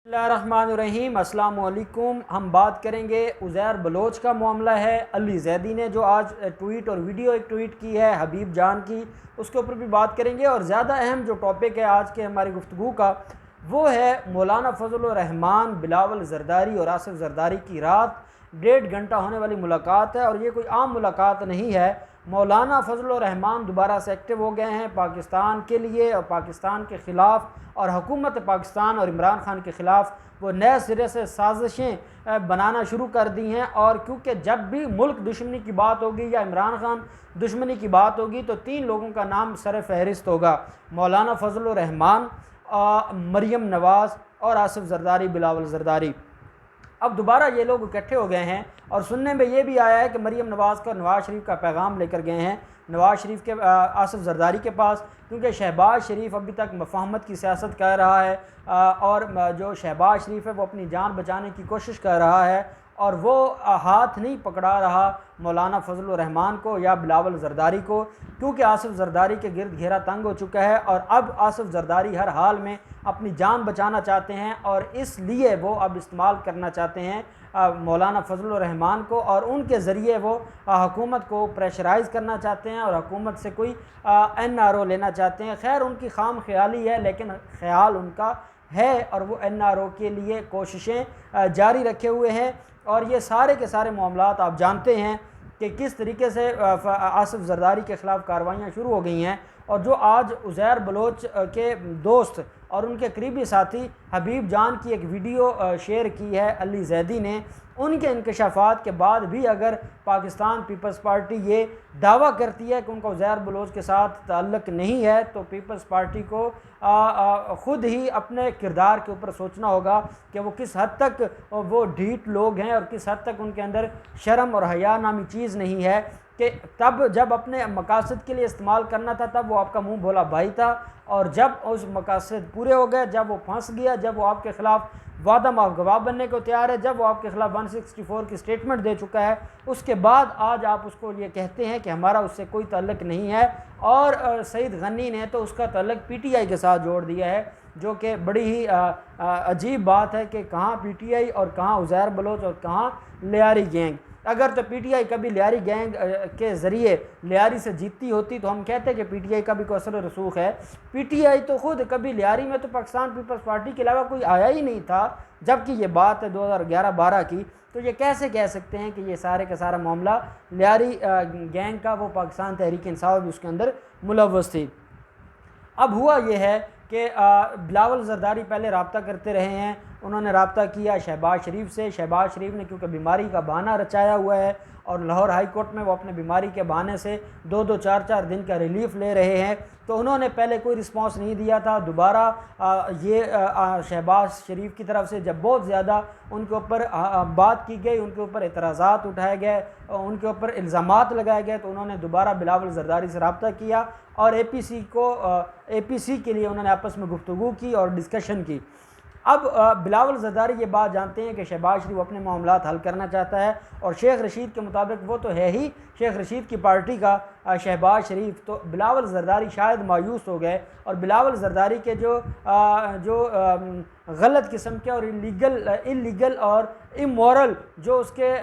बिस्मिल्लाहिर्रहमानिर्रहीम। अस्सलाम वालेकुम। हम बात करेंगे उज़ैर बलोच का मामला है। अली ज़ैदी ने जो आज ट्वीट और वीडियो एक ट्वीट की है हबीब जान की, उसके ऊपर भी बात करेंगे। और ज़्यादा अहम जो टॉपिक है आज के हमारी गुफ्तगू का वो है मौलाना फजल रहमान, बिलावल ज़रदारी और आसिफ ज़रदारी की रात 1.5 घंटा होने वाली मुलाकात है। और ये कोई आम मुलाकात नहीं है। मौलाना फजल रहमान दोबारा से एक्टिव हो गए हैं पाकिस्तान के लिए और पाकिस्तान के ख़िलाफ़, और हुकूमत पाकिस्तान और इमरान खान के ख़िलाफ़ वो नए सिरे से साजिशें बनाना शुरू कर दी हैं। और क्योंकि जब भी मुल्क दुश्मनी की बात होगी या इमरान खान दुश्मनी की बात होगी तो 3 लोगों का नाम सर फहरिस्त होगा: मौलाना फजल रहमान, मरीम नवाज़ और आसिफ ज़रदारी, बिलावल ज़रदारी। अब दोबारा ये लोग इकट्ठे हो गए हैं और सुनने में ये भी आया है कि मरीम नवाज़ का नवाज़ शरीफ का पैगाम लेकर गए हैं नवाज़ शरीफ के आसिफ ज़रदारी के पास, क्योंकि शहबाज शरीफ अभी तक मफाहमत की सियासत कर रहा है। और जो शहबाज शरीफ है वो अपनी जान बचाने की कोशिश कर रहा है और वो हाथ नहीं पकड़ा रहा मौलाना फजल रहमान को या बिलावल ज़रदारी को, क्योंकि आसिफ ज़रदारी के गिरद घेरा तंग हो चुका है। और अब आसिफ ज़रदारी हर हाल में अपनी जान बचाना चाहते हैं और इसलिए वो अब इस्तेमाल करना चाहते हैं मौलाना फजल रहमान को, और उनके ज़रिए वो हुकूमत को प्रेशराइज़ करना चाहते हैं और हुकूमत से कोई NRO लेना चाहते हैं। खैर उनकी खाम ख्याली है, लेकिन ख्याल उनका है और वो NRO के लिए कोशिशें जारी रखे हुए हैं। और ये सारे के सारे मामलात आप जानते हैं कि किस तरीके से आसिफ ज़रदारी के ख़िलाफ़ कार्रवाइयाँ शुरू हो गई हैं। और जो आज उज़ैर बलोच के दोस्त और उनके करीबी साथी हबीब जान की एक वीडियो शेयर की है अली ज़ैदी ने, उनके इंकशाफात के बाद भी अगर पाकिस्तान पीपल्स पार्टी ये दावा करती है कि उनका उज़ैर बलोच के साथ ताल्लुक़ नहीं है, तो पीपल्स पार्टी को ख़ुद ही अपने किरदार के ऊपर सोचना होगा कि वो किस हद तक वो ढीठ लोग हैं और किस हद तक उनके अंदर शर्म और हया नामी चीज़ नहीं है। कि तब जब अपने मकासद के लिए इस्तेमाल करना था तब वो आपका मुंह भोला भाई था, और जब उस मकासद पूरे हो गए, जब वो फंस गया, जब वो आपके ख़िलाफ़ वादा माफ गवाह बनने को तैयार है, जब वो आपके ख़िलाफ़ 164 की स्टेटमेंट दे चुका है, उसके बाद आज आप उसको ये कहते हैं कि हमारा उससे कोई ताल्लुक़ नहीं है। और सईद गनी ने तो उसका ताल्लुक़ PTI के साथ जोड़ दिया है, जो कि बड़ी ही अजीब बात है कि कहाँ PTI और कहाँ उज़ैर बलोच और कहाँ लियारी गैंग। अगर तो PTI कभी लियारी गैंग के ज़रिए लियारी से जीतती होती तो हम कहते कि PTI का भी कोई असर रसूख है। PTI तो ख़ुद कभी लियारी में तो पाकिस्तान पीपल्स पार्टी के अलावा कोई आया ही नहीं था, जबकि ये बात है 2011-12 की। तो ये कैसे कह सकते हैं कि ये सारे का सारा मामला लियारी गैंग का, वो पाकिस्तान तहरीक इंसाफ भी उसके अंदर मुलव्वस थी। अब हुआ ये है कि बिलावल ज़रदारी पहले रब्ता करते रहे हैं, उन्होंने रब्ता किया शहबाज शरीफ से। शहबाज शरीफ ने क्योंकि बीमारी का बहाना रचाया हुआ है और लाहौर हाई कोर्ट में वो अपने बीमारी के बहाने से 2-2, 4-4 दिन का रिलीफ ले रहे हैं, तो उन्होंने पहले कोई रिस्पांस नहीं दिया था। दोबारा ये शहबाज शरीफ की तरफ से जब बहुत ज़्यादा उनके ऊपर बात की गई, उनके ऊपर एतराज़ात उठाए गए, उनके ऊपर इल्ज़ामात लगाए गए, तो उन्होंने दोबारा बिलावल ज़रदारी से रब्ता किया और APC के लिए उन्होंने आपस में गुफ्तगू की और डिस्कशन की। अब बिलावल ज़रदारी ये बात जानते हैं कि शहबाज शरीफ अपने मामलात हल करना चाहता है और शेख रशीद के मुताबिक वो तो है ही शेख रशीद की पार्टी का शहबाज शरीफ। तो बिलावल ज़रदारी शायद मायूस हो गए और बिलावल ज़रदारी के जो गलत किस्म के और इलीगल और इमोरल जो उसके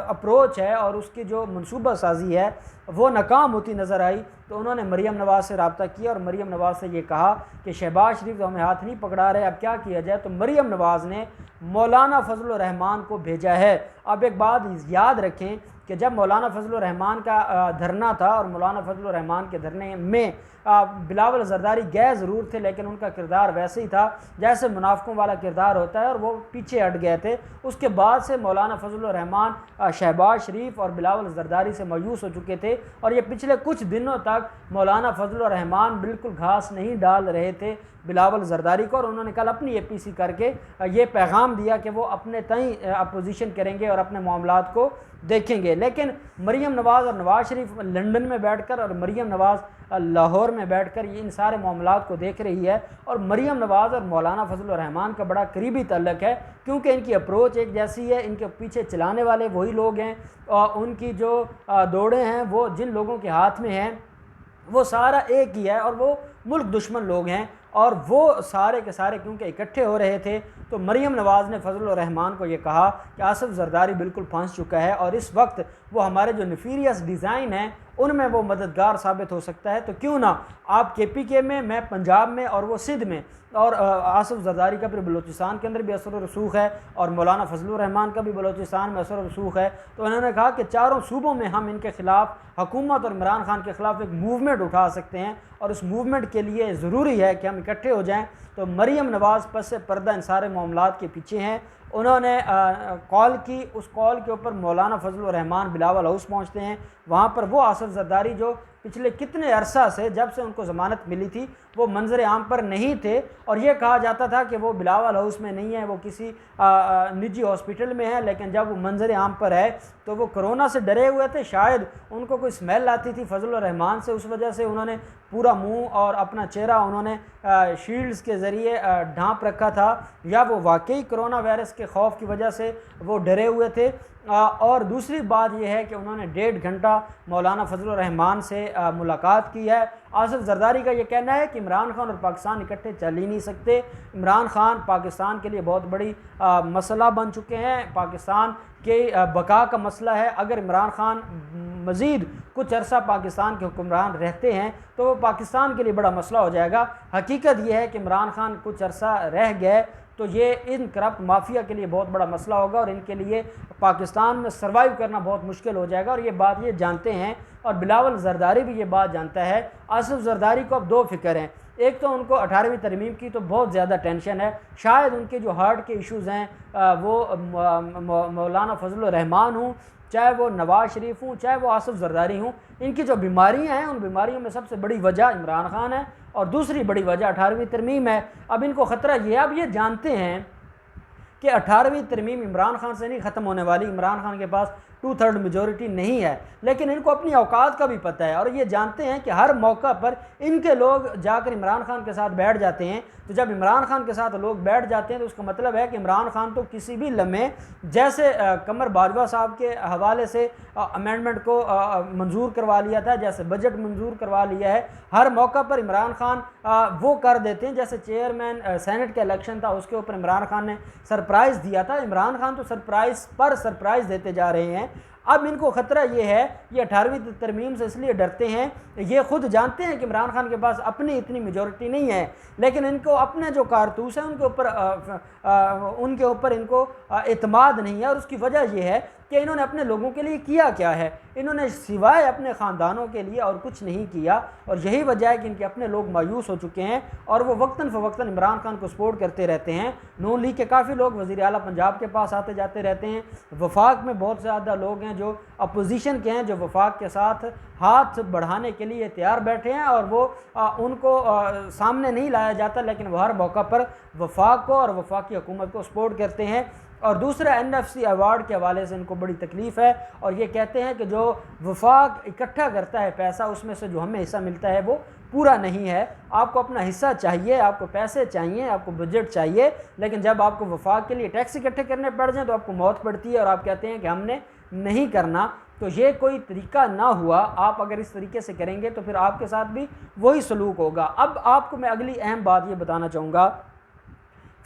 अप्रोच है और उसकी जो मनसूबा साजी है वो नाकाम होती नज़र आई। तो उन्होंने मरीम नवाज़ से रब्ता किया और मरीम नवाज़ से ये कहा कि शहबाज शरीफ तो हमें हाथ नहीं पकड़ा रहे, अब क्या किया जाए। तो मरीम नवाज़ ने मौलाना फजल रहमान को भेजा है। अब एक बात याद रखें कि जब मौलाना फजल रहमान का धरना था और मौलाना फजल रहमान के धरने में बिलावल ज़रदारी गए ज़रूर थे, लेकिन उनका किरदार वैसे ही था जैसे मुनाफिकों वाला किरदार होता है और वो पीछे हट गए थे। उसके बाद से मौलाना फजल रहमान शहबाज शरीफ और बिलावल ज़रदारी से मायूस हो चुके थे और ये पिछले कुछ दिनों तक मौलाना फजल रहमान बिल्कुल घास नहीं डाल रहे थे बिलावल ज़रदारी को। और उन्होंने कल अपनी APC करके ये पैगाम दिया कि वो अपने तय अपोजिशन करेंगे और अपने मामलात को देखेंगे। लेकिन मरीम नवाज़ और नवाज़ शरीफ लंदन में बैठकर और मरीम नवाज़ लाहौर में बैठकर ये इन सारे मामलात को देख रही है। और मरीम नवाज़ और मौलाना फजल रहमान का बड़ा करीबी ताल्लुक़ है, क्योंकि इनकी अप्रोच एक जैसी है, इनके पीछे चलाने वाले वही लोग हैं और उनकी जो दौड़ें हैं वो जिन लोगों के हाथ में हैं वो सारा एक ही है और वो मुल्क दुश्मन लोग हैं। और वो सारे के सारे क्योंकि इकट्ठे हो रहे थे, तो मरीम नवाज़ ने फजल रहमान को ये कहा कि आसिफ जरदारी बिल्कुल फंस चुका है और इस वक्त वो हमारे जो नफीरियस डिज़ाइन हैं उनमें वो मददगार साबित हो सकता है, तो क्यों ना आप KPK में, मैं पंजाब में और वो सिंध में, और आसिफ जरदारी का फिर बलूचिस्तान के अंदर भी असर रसूख है और मौलाना फजलुर रहमान का भी बलूचिस्तान में असर रसूख है। तो उन्होंने कहा कि चारों सूबों में हम इनके ख़िलाफ़, हुकूमत और इमरान खान के ख़िलाफ़ एक मूवमेंट उठा सकते हैं और उस मूवमेंट के लिए ज़रूरी है कि हम इकट्ठे हो जाएँ। तो मरीम नवाज़ पस पर्दा इन सारे मामलात के पीछे हैं। उन्होंने कॉल की, उस कॉल के ऊपर मौलाना फजलुर रहमान बिलावल हाउस पहुँचते हैं। वहाँ पर वो आसिफ जरदारी जो पिछले कितने अरसा से, जब से उनको ज़मानत मिली थी, वो मंजर आम पर नहीं थे और ये कहा जाता था कि वो बिलावल हाउस में नहीं है, वो किसी निजी हॉस्पिटल में है, लेकिन जब वो मंजर आम पर है तो वो कोरोना से डरे हुए थे। शायद उनको कोई स्मेल आती थी फजलुर रहमान से, उस वजह से उन्होंने पूरा मुंह और अपना चेहरा उन्होंने शील्ड्स के ज़रिए ढांप रखा था, या वो वाकई कोरोना वायरस के खौफ की वजह से वो डरे हुए थे। और दूसरी बात यह है कि उन्होंने 1.5 घंटा मौलाना फजलुर रहमान से मुलाकात की है। आसिफ जरदारी का ये कहना है कि इमरान खान और पाकिस्तान इकट्ठे चल ही नहीं सकते। इमरान खान पाकिस्तान के लिए बहुत बड़ी मसला बन चुके हैं, पाकिस्तान के बका का मसला है। अगर इमरान खान मज़ीद कुछ अरसा पाकिस्तान के हुक्मरान रहते हैं तो वो पाकिस्तान के लिए बड़ा मसला हो जाएगा। हकीकत यह है कि इमरान खान कुछ अरसा रह गए तो ये इन करप्ट माफिया के लिए बहुत बड़ा मसला होगा और इनके लिए पाकिस्तान में सर्वाइव करना बहुत मुश्किल हो जाएगा, और ये बात ये जानते हैं और बिलावल जरदारी भी ये बात जानता है। आसिफ जरदारी को अब दो फिक्र हैं, एक तो उनको 18वीं तरमीम की तो बहुत ज़्यादा टेंशन है, शायद उनके जो हार्ट के इश्यूज़ हैं वो मौलाना फजलुर रहमान हूँ, चाहे वो नवाज़ शरीफ हूँ, चाहे वो आसिफ जरदारी हूँ, इनकी जो बीमारियाँ हैं उन बीमारियों में सबसे बड़ी वजह इमरान खान है और दूसरी बड़ी वजह 18वीं तरमीम है। अब इनको ख़तरा ये, अब ये जानते हैं कि 18वीं तरमीम इमरान खान से नहीं ख़त्म होने वाली, इमरान खान के पास 2/3 मेजॉरिटी नहीं है, लेकिन इनको अपनी औकात का भी पता है और ये जानते हैं कि हर मौका पर इनके लोग जाकर इमरान खान के साथ बैठ जाते हैं। तो जब इमरान खान के साथ लोग बैठ जाते हैं तो उसका मतलब है कि इमरान खान तो किसी भी लम्हे, जैसे कमर बाजवा साहब के हवाले से अमेंडमेंट को मंजूर करवा लिया था, जैसे बजट मंजूर करवा लिया है, हर मौका पर इमरान खान वो कर देते हैं। जैसे चेयरमैन सेनेट का इलेक्शन था उसके ऊपर इमरान खान ने सरप्राइज़ दिया था, इमरान खान तो सरप्राइज़ पर सरप्राइज़ देते जा रहे हैं। अब इनको ख़तरा ये है, ये 18वीं तरमीम से इसलिए डरते हैं, ये खुद जानते हैं कि इमरान खान के पास अपनी इतनी मेजॉरिटी नहीं है, लेकिन इनको अपने जो कारतूस हैं उनके ऊपर इनको एतमाद नहीं है। और उसकी वजह यह है कि इन्होंने अपने लोगों के लिए किया क्या है, इन्होंने सिवाय अपने ख़ानदानों के लिए और कुछ नहीं किया, और यही वजह है कि इनके अपने लोग मायूस हो चुके हैं और वो वक्तन फ़वक्तन इमरान खान को सपोर्ट करते रहते हैं। नून लीग के काफ़ी लोग वज़ीर आला पंजाब के पास आते जाते रहते हैं, वफाक में बहुत ज़्यादा लोग हैं जो अपोजिशन के हैं, जो वफाक के साथ हाथ बढ़ाने के लिए तैयार बैठे हैं और वो उनको सामने नहीं लाया जाता, लेकिन वह हर मौका पर वफाक को और वफाकी हुकूमत को सपोर्ट करते हैं। और दूसरा NFC अवार्ड के हवाले से इनको बड़ी तकलीफ़ है और ये कहते हैं कि जो वफाक इकट्ठा करता है पैसा, उसमें से जो हमें हिस्सा मिलता है वो पूरा नहीं है। आपको अपना हिस्सा चाहिए, आपको पैसे चाहिए, आपको बजट चाहिए, लेकिन जब आपको वफाक के लिए टैक्स इकट्ठे करने पड़ जाए तो आपको मौत पड़ती है और आप कहते हैं कि हमने नहीं करना। तो ये कोई तरीका ना हुआ। आप अगर इस तरीके से करेंगे तो फिर आपके साथ भी वही सलूक होगा। अब आपको मैं अगली अहम बात ये बताना चाहूँगा,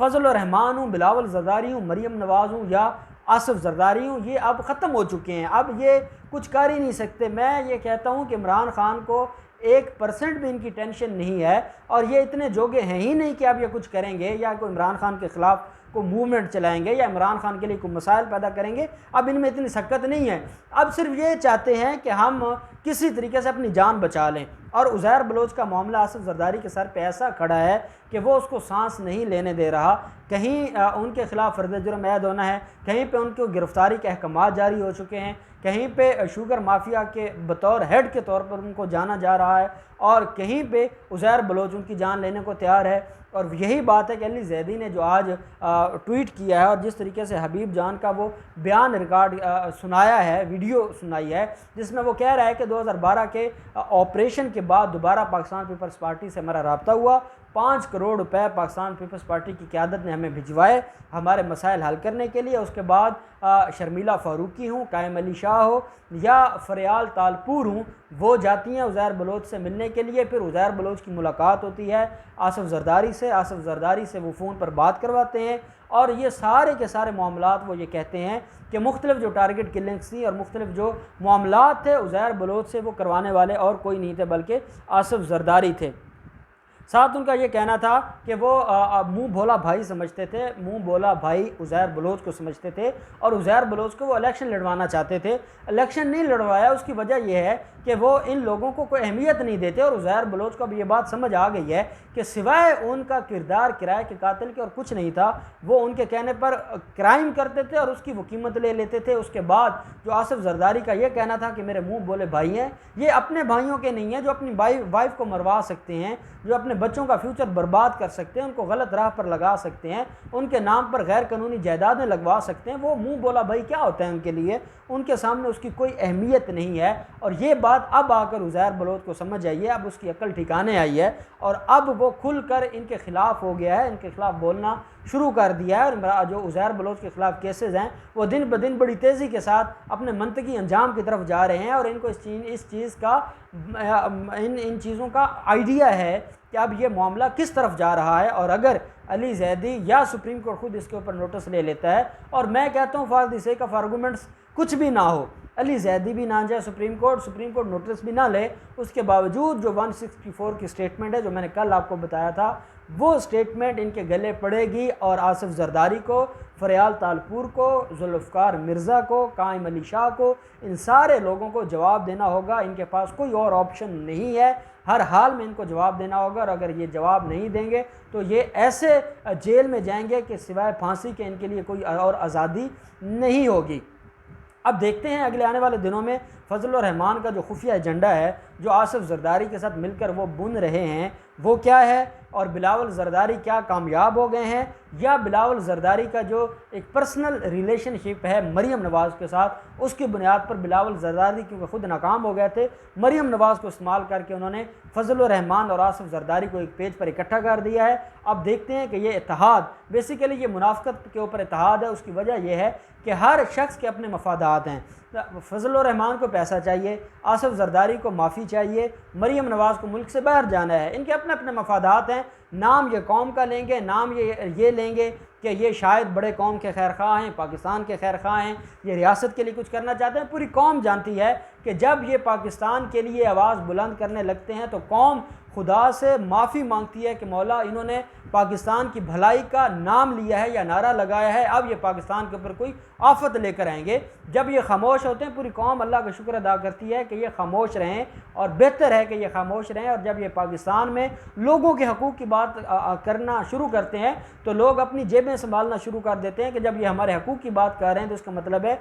फजलुर रहमान हूँ, बिलावल जरदारी हूँ, मरीम नवाज़ हूँ या आसिफ जरदारी हूँ, ये अब ख़त्म हो चुके हैं, अब ये कुछ कर ही नहीं सकते। मैं ये कहता हूँ कि इमरान खान को 1% भी इनकी टेंशन नहीं है और ये इतने जोगे हैं ही नहीं कि अब ये कुछ करेंगे या कोई इमरान खान के ख़िलाफ़ को मूवमेंट चलाएंगे या इमरान खान के लिए कोई मसाइल पैदा करेंगे। अब इनमें इतनी शक्कत नहीं है, अब सिर्फ ये चाहते हैं कि हम किसी तरीके से अपनी जान बचा लें। और उज़ैर बलोच का मामला आसिफ जरदारी के सर पे ऐसा खड़ा है कि वो उसको सांस नहीं लेने दे रहा। कहीं उनके ख़िलाफ़ फ़र्द जुर्म ऐद होना है, कहीं पे उनको गिरफ़्तारी के अहकाम जारी हो चुके हैं, कहीं पे शुगर माफिया के बतौर हेड के तौर पर उनको जाना जा रहा है और कहीं पे उज़ैर बलोच उनकी जान लेने को तैयार है। और यही बात है कि अली जैदी ने जो आज ट्वीट किया है और जिस तरीके से हबीब जान का वो बयान रिकॉर्ड सुनाया है, वीडियो सुनाई है, जिसमें वो कह रहा है कि 2012 के ऑपरेशन के बाद दोबारा पाकिस्तान पीपल्स पार्टी से हमारा रब्ता हुआ 5 करोड़ रुपए पाकिस्तान पीपल्स पार्टी की क़यादत ने हमें भिजवाए हमारे मसाइल हल करने के लिए। उसके बाद शर्मिला फ़ारूकी हूँ, कायम अली शाह हो या फ़रियाल तालपुर हूँ, वो जाती हैं उज़ैर बलोच से मिलने के लिए। फिर उज़ैर बलोच की मुलाकात होती है आसिफ ज़रदारी से, आसिफ ज़रदारी से वो फ़ोन पर बात करवाते हैं और ये सारे के सारे मामलात वो ये कहते हैं कि मुख्तलिफ जो टारगेट किलिंग्स थी और मुख्तलिफ जो मामलात थे उज़ैर बलोच से, वो करवाने वाले और कोई नहीं थे बल्कि आसिफ ज़रदारी थे। साथ उनका ये कहना था कि वो मुंह भोला भाई समझते थे, मुंह भोला भाई उज़ैर बलोच को समझते थे और उज़ैर बलोच को वो इलेक्शन लड़वाना चाहते थे। इलेक्शन नहीं लड़वाया, उसकी वजह यह है कि वो इन लोगों को कोई अहमियत नहीं देते और उज़ैर बलोच को अब ये बात समझ आ गई है कि सिवाय उनका किरदार किराए के कातिल के और कुछ नहीं था। वो उनके कहने पर क्राइम करते थे और उसकी वो कीमत ले लेते थे। उसके बाद जो आसिफ ज़रदारी का ये कहना था कि मेरे मुंह बोले भाई हैं, ये अपने भाइयों के नहीं हैं जो अपनी वाइफ को मरवा सकते हैं, जो अपने बच्चों का फ्यूचर बर्बाद कर सकते हैं, उनको गलत राह पर लगा सकते हैं, उनके नाम पर गैर कानूनी जायदादें लगवा सकते हैं। वो मुंह बोला भाई क्या होता है उनके लिए, उनके सामने उसकी कोई अहमियत नहीं है। और ये बात अब आकर उज़ैर बलोच को समझ आई है, अब उसकी अक्ल ठिकाने आई है और अब वो खुलकर इनके खिलाफ हो गया है, इनके खिलाफ बोलना शुरू कर दिया है। और जो उज़ैर बलोच के खिलाफ केसेस हैं वो दिन ब दिन बड़ी तेज़ी के साथ अपने मंतकी अंजाम की तरफ जा रहे हैं और इनको इस चीज़ का इन चीज़ों का आइडिया है कि अब ये मामला किस तरफ जा रहा है। और अगर अली ज़ैदी या सुप्रीम कोर्ट खुद इसके ऊपर नोटिस ले लेता है, और मैं कहता हूँ for the sake of arguments कुछ भी ना हो, अली ज़ैदी भी ना जाए सुप्रीम कोर्ट नोटिस भी ना ले, उसके बावजूद जो 164 की स्टेटमेंट है जो मैंने कल आपको बताया था, वो स्टेटमेंट इनके गले पड़ेगी और आसिफ ज़रदारी को, फ़रियाल तालपुर को, जुल्फ़कार मिर्ज़ा को, कायम अली शाह को, इन सारे लोगों को जवाब देना होगा। इनके पास कोई और ऑप्शन नहीं है, हर हाल में इनको जवाब देना होगा। और अगर ये जवाब नहीं देंगे तो ये ऐसे जेल में जाएंगे कि सिवाय फांसी के इनके लिए कोई और आज़ादी नहीं होगी। अब देखते हैं अगले आने वाले दिनों में फजलुर रहमान का जो खुफिया एजेंडा है जो आसिफ ज़रदारी के साथ मिलकर वो बुन रहे हैं वो क्या है, और बिलावल ज़रदारी क्या कामयाब हो गए हैं, या बिलावल ज़रदारी का जो एक पर्सनल रिलेशनशिप है मरीम नवाज़ के साथ, उसकी बुनियाद पर बिलावल ज़रदारी क्योंकि ख़ुद नाकाम हो गए थे, मरीम नवाज़ को इस्तेमाल करके उन्होंने फजलुर रहमान और आसिफ ज़रदारी को एक पेज पर इकट्ठा कर दिया है। अब देखते हैं कि ये इत्तेहाद, बेसिकली ये मुनाफ़क़त के ऊपर इत्तेहाद है। उसकी वजह यह है कि हर शख्स के अपने मफादात हैं। फजलुर रहमान को पैसा चाहिए, आसिफ ज़रदारी को माफ़ी चाहिए, मरीम नवाज़ को मुल्क से बाहर जाना है, इनके अपने अपने मफादात हैं। नाम ये कौम का लेंगे, नाम ये लेंगे कि ये शायद बड़े कौम के खैर ख़्वाह हैं, पाकिस्तान के खैर ख़्वाह हैं, ये रियासत के लिए कुछ करना चाहते हैं। पूरी कौम जानती है कि जब ये पाकिस्तान के लिए आवाज़ बुलंद करने लगते हैं तो कौम खुदा से माफ़ी मांगती है कि मौला इन्होंने पाकिस्तान की भलाई का नाम लिया है या नारा लगाया है, अब ये पाकिस्तान के ऊपर कोई आफत लेकर आएंगे। जब ये खामोश होते हैं पूरी कौम अल्लाह का शुक्र अदा करती है कि ये खामोश रहें और बेहतर है कि ये खामोश रहें। और जब ये पाकिस्तान में लोगों के हकूक़ की बात करना शुरू करते हैं तो लोग अपनी जेबें संभालना शुरू कर देते हैं कि जब ये हमारे हकूक़ की बात कर रहे हैं तो इसका मतलब है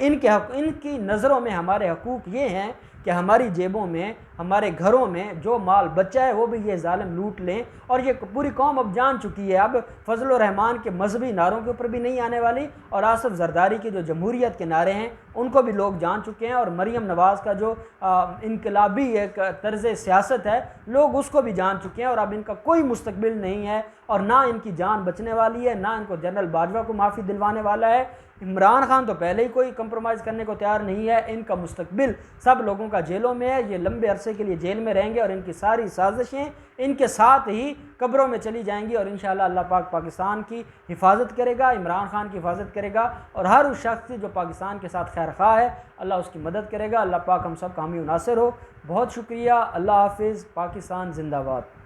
इनकी नज़रों में हमारे हकूक़ ये हैं कि हमारी जेबों में, हमारे घरों में जो माल बचा है वो भी ये जालिम लूट लें। और ये पूरी कौम अब जान चुकी है, अब फजलुर रहमान के मजहबी नारों के ऊपर भी नहीं आने वाली और आसिफ ज़रदारी के जो जमहूरियत के नारे हैं उनको भी लोग जान चुके हैं। और मरीम नवाज़ का जो इनकलाबी एक तर्ज़ सियासत है लोग उसको भी जान चुके हैं और अब इनका कोई मुस्तकबिल नहीं है और ना इनकी जान बचने वाली है, ना इनको जनरल बाजवा को माफ़ी दिलवाने वाला है। इमरान खान तो पहले ही कोई कंप्रोमाइज़ करने को तैयार नहीं है। इनका मुस्तकबिल सब लोगों का जेलों में है, ये लंबे अरसे के लिए जेल में रहेंगे और इनकी सारी साजिशें इनके साथ ही कब्रों में चली जाएंगी। और इंशाअल्लाह अल्लाह पाक पाकिस्तान की हिफाजत करेगा, इमरान खान की हिफाजत करेगा और हर उस शख्स जो पाकिस्तान के साथ खैर खा है अल्लाह उसकी मदद करेगा। अल्लाह पाक हम सब का हामी नासिर हो। बहुत शुक्रिया। अल्लाह हाफिज़। पाकिस्तान जिंदाबाद।